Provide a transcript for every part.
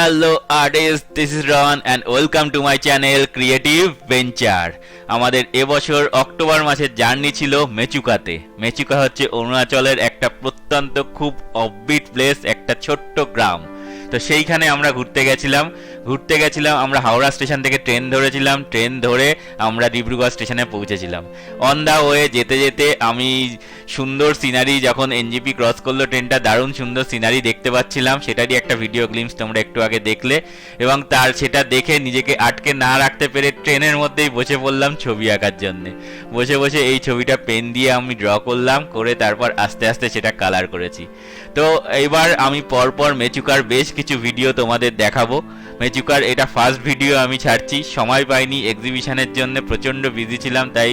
Hello artist, this is Ron and welcome to my channel creative venture. আমাদের এবছর October মাসের journey ছিল মেচুকাতে। মেচুকা হচ্ছে অরুণাচলের একটা প্রত্যন্ত খুব অফবিট প্লেস, একটা ছোট্ট গ্রাম। তো সেইখানে আমরা ঘুরতে গেছিলাম আমরা হাওড়া স্টেশন থেকে ট্রেন ধরেছিলাম, ট্রেন ধরে আমরা ডিব্রুগড় স্টেশনে পৌঁছেছিলাম। অন দ্য ওয়ে যেতে যেতে আমি সুন্দর সিনারি, যখন এনজিপি ক্রস করলো ট্রেনটা, দারুণ সুন্দর সিনারি দেখতে পাচ্ছিলাম। সেটারই একটা ভিডিও গ্লিমস তোমরা একটু আগে দেখলে, এবং সেটা দেখে নিজেকে আটকে না রাখতে পেরে ট্রেনের মধ্যেই বসে পড়লাম ছবি আঁকার জন্যে। বসে বসে এই ছবিটা পেন দিয়ে আমি ড্র করলাম, করে তারপর আস্তে আস্তে সেটা কালার করেছি। তো এবার আমি পরপর মেচুকার বেশ কিছু ভিডিও তোমাদের দেখাবো। মেচুকার এটা ফার্স্ট ভিডিও আমি ছাড়ছি, সময় পাইনি এক্সিবিশনের জন্য, প্রচণ্ড বিজি ছিলাম, তাই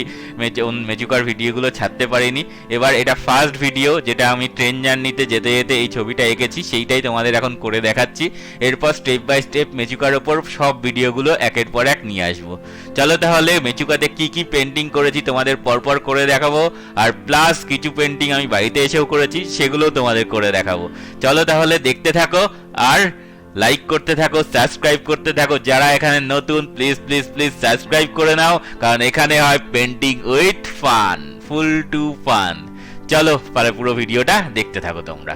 মেচুকার ভিডিওগুলো ছাড়তে পারিনি। এবার এটা ফার্স্ট ভিডিও যেটা আমি ট্রেন জার্নিতে যেতে যেতে এই ছবিটা এঁকেছি, সেইটাই তোমাদের এখন করে দেখাচ্ছি। এরপর স্টেপ বাই স্টেপ মেচুকার ওপর সব ভিডিওগুলো একের পর এক নিয়ে আসবো। চলো তাহলে মেচুকাতে কি কি পেন্টিং করেছি তোমাদের পরপর করে দেখাবো, আর প্লাস কিছু পেন্টিং আমি বাড়িতে এসেও করেছি, সেগুলো তোমাদের করে দেখাবো। চলো তাহলে দেখতে থাকো, আর লাইক করতে থাকো, সাবস্ক্রাইব করতে থাকো। যারা এখানে নতুন প্লিজ প্লিজ প্লিজ সাবস্ক্রাইব করে নাও, কারণ এখানে হয় painting with fun, full to fun. চলো পুরো ভিডিওটা দেখতে থাকো তোমরা।